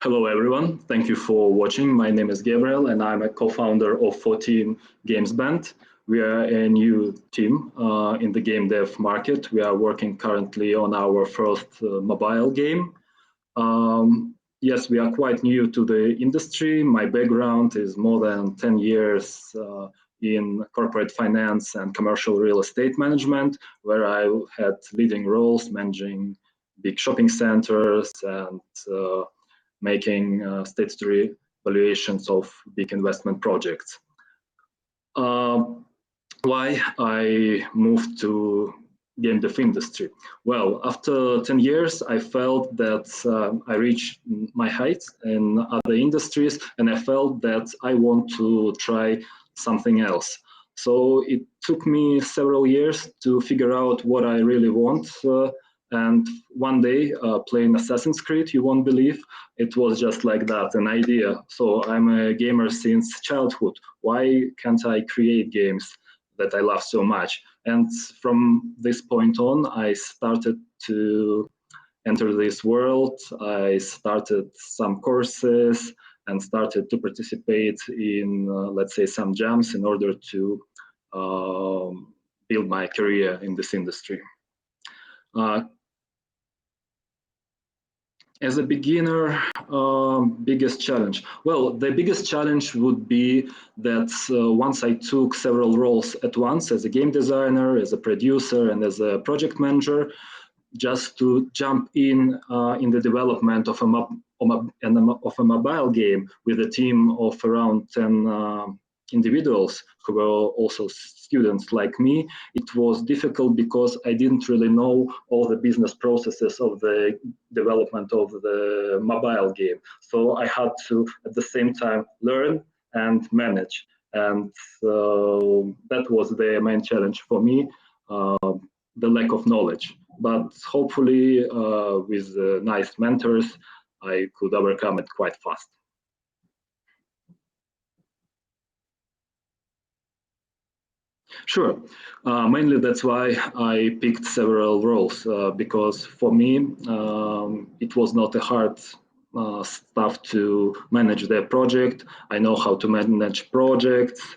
Hello everyone, thank you for watching. My name is Gabriel and I'm a co-founder of 14 Games Band. We are a new team in the game dev market. We are working currently on our first mobile game. Yes, we are quite new to the industry. My background is more than 10 years in corporate finance and commercial real estate management, where I had leading roles managing big shopping centers and making statutory valuations of big investment projects. Why I moved to game dev industry? Well, after 10 years, I felt that I reached my heights in other industries, and I felt that I want to try something else. So it took me several years to figure out what I really want. And one day, playing Assassin's Creed, you won't believe, it was just like that, an idea. So I'm a gamer since childhood. Why can't I create games that I love so much? And from this point on, I started to enter this world. I started some courses and started to participate in, let's say, some jams in order to build my career in this industry. As a beginner, biggest challenge? Well, the biggest challenge would be that once I took several roles at once as a game designer, as a producer, and as a project manager, just to jump in the development of a mobile game with a team of around 10 individuals who were also students like me, it was difficult because I didn't really know all the business processes of the development of the mobile game. So I had to, at the same time, learn and manage. And that was the main challenge for me, the lack of knowledge. But hopefully, with nice mentors, I could overcome it quite fast. Sure. Mainly that's why I picked several roles, because for me, it was not a hard stuff to manage the project. I know how to manage projects.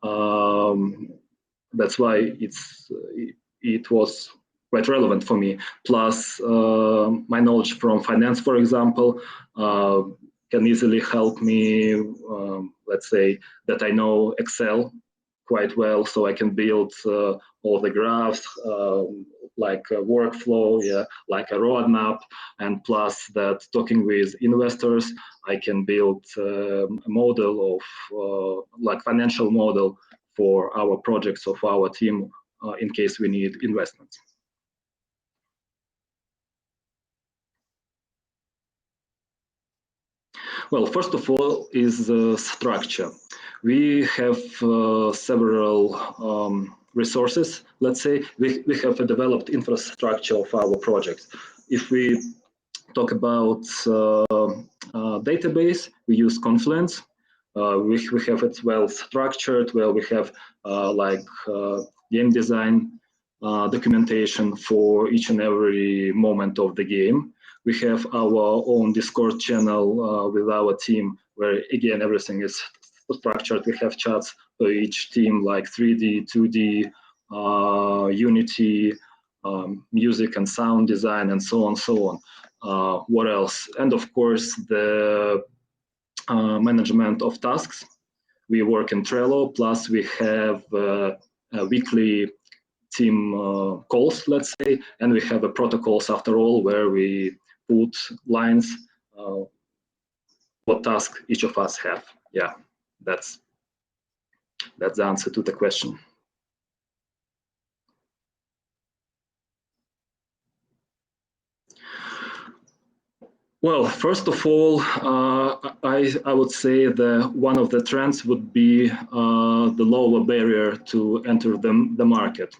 That's why it was quite relevant for me. Plus, my knowledge from finance, for example, can easily help me, let's say, that I know Excel quite well, so I can build all the graphs, like a workflow, yeah, like a roadmap, and plus that talking with investors, I can build a model of like financial model for our projects of our team in case we need investments. Well, first of all is the structure. We have several resources. Let's say we have a developed infrastructure of our projects. If we talk about database, we use Confluence. We have it well structured, where we have game design documentation for each and every moment of the game. We have our own Discord channel with our team, where again everything is structured. We have chats for each team, like 3D, 2D, Unity, music and sound design, and so on, so on. What else? And of course, the management of tasks. We work in Trello, plus we have weekly team calls, let's say, and we have a protocols after all, where we put lines, what task each of us have. Yeah, that's the answer to the question. Well, first of all, I would say that one of the trends would be the lower barrier to enter the market.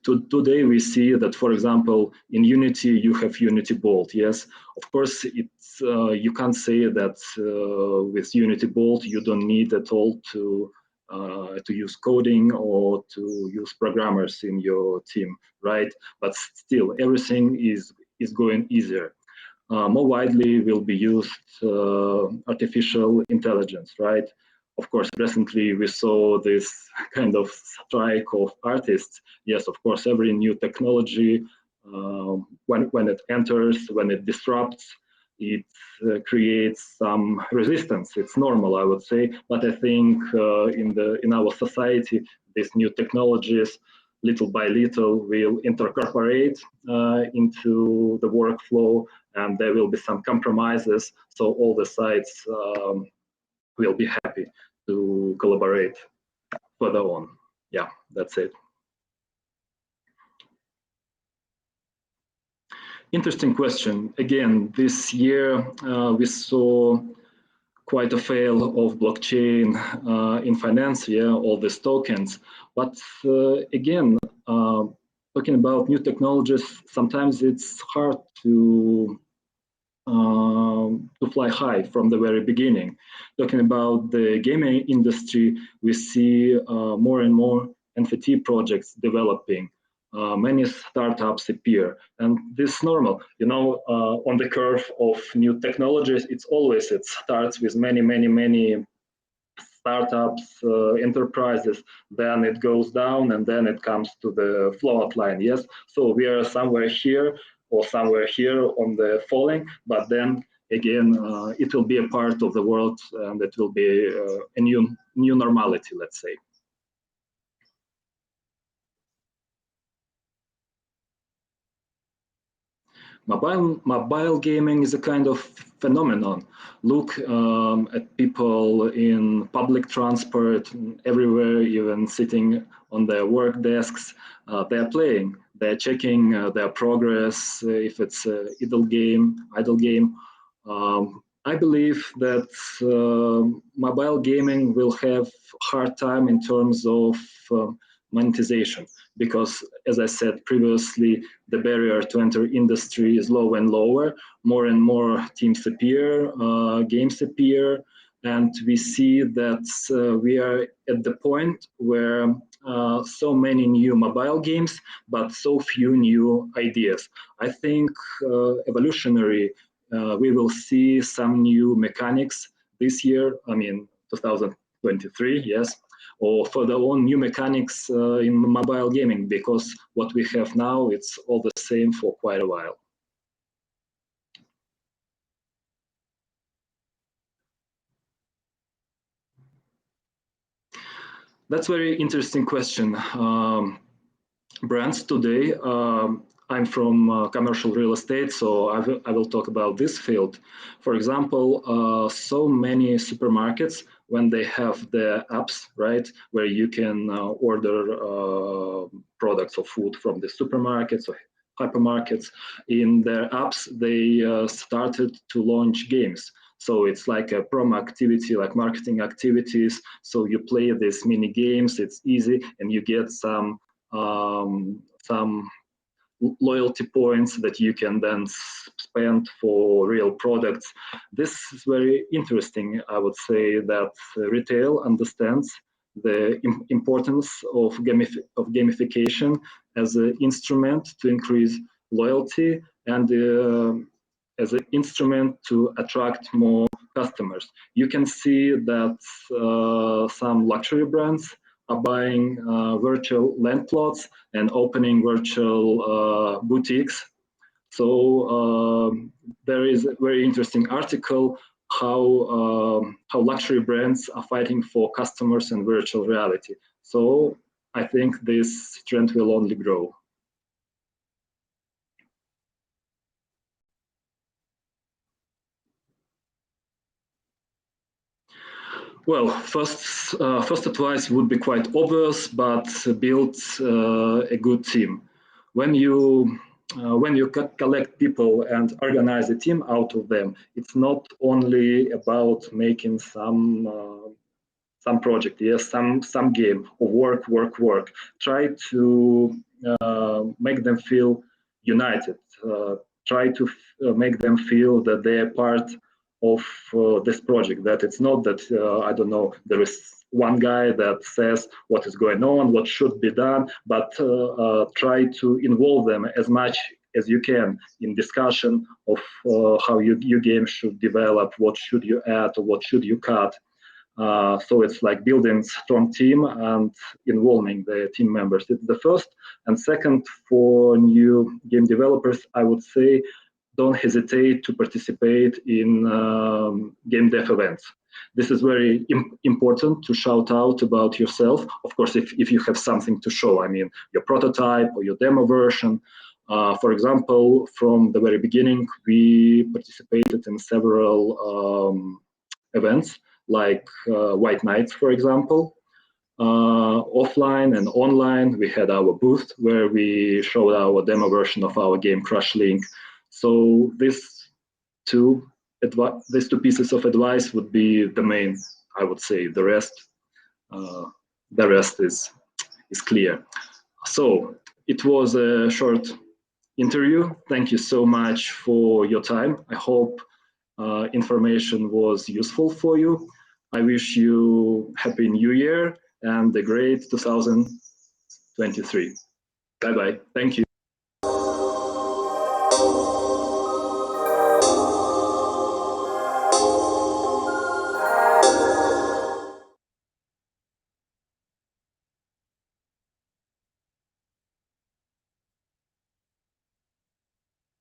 Today we see that, for example, in Unity you have Unity Bolt. Yes, of course, it's you can't say that with Unity Bolt you don't need at all to use coding or to use programmers in your team, right? But still, everything is going easier. more widely will be used artificial intelligence, right? Of course, recently we saw this kind of strike of artists. Yes, of course, every new technology, when it enters, when it disrupts, it creates some resistance. It's normal, I would say. But I think in our society, these new technologies, little by little, will incorporate into the workflow, and there will be some compromises. So all the sides will be happy to collaborate further on. Yeah, that's it. Interesting question. Again, this year we saw quite a fail of blockchain in finance, yeah, all these tokens. But again, talking about new technologies, sometimes it's hard to fly high from the very beginning. Talking about the gaming industry, we see more and more NFT projects developing. Many startups appear, and this is normal. You know, on the curve of new technologies, it starts with many startups, enterprises, then it goes down, and then it comes to the flow line. Yes, so we are somewhere here or somewhere here on the falling, but then again, it will be a part of the world, and it will be a new normality, let's say. Mobile gaming is a kind of phenomenon. Look at people in public transport, everywhere, even sitting on their work desks. They're playing, they're checking their progress, if it's an idle game. I believe that mobile gaming will have hard time in terms of monetization, because, as I said previously, the barrier to enter industry is lower and lower. More and more teams appear, games appear, and we see that we are at the point where so many new mobile games, but so few new ideas. I think evolutionary, we will see some new mechanics this year. I mean, 2023, yes, or further on, new mechanics in mobile gaming, because what we have now, it's all the same for quite a while. That's a very interesting question. Brands today, I'm from commercial real estate, so I will talk about this field. For example, so many supermarkets, when they have the apps, right, where you can order products or food from the supermarkets or hypermarkets, in their apps, they started to launch games. So it's like a promo activity, like marketing activities. So you play these mini games, it's easy, and you get some loyalty points that you can then spend for real products. This is very interesting. I would say that retail understands the importance of gamification as an instrument to increase loyalty and as an instrument to attract more customers. You can see that some luxury brands are buying virtual land plots and opening virtual boutiques. So there is a very interesting article how luxury brands are fighting for customers in virtual reality. So I think this trend will only grow. Well, first advice would be quite obvious, but build a good team. When you collect people and organize a team out of them, it's not only about making some project, yes, some game or work. Try to make them feel united. Try to make them feel that they are part of this project. That it's not that I don't know, there is one guy that says what is going on, what should be done, but try to involve them as much as you can in discussion of how your game should develop, what should you add, or what should you cut. So it's like building strong team and involving the team members. It's the first. And second, for new game developers, I would say don't hesitate to participate in game dev events. This is very important to shout out about yourself. Of course, if you have something to show, I mean, your prototype or your demo version. For example, from the very beginning, we participated in several events, like White Nights, for example. Offline and online, we had our booth where we showed our demo version of our game Crush Link. So these two pieces of advice would be the main, I would say. The rest is clear. So it was a short interview. Thank you so much for your time. I hope information was useful for you. I wish you Happy New Year and a great 2023. Bye-bye. Thank you.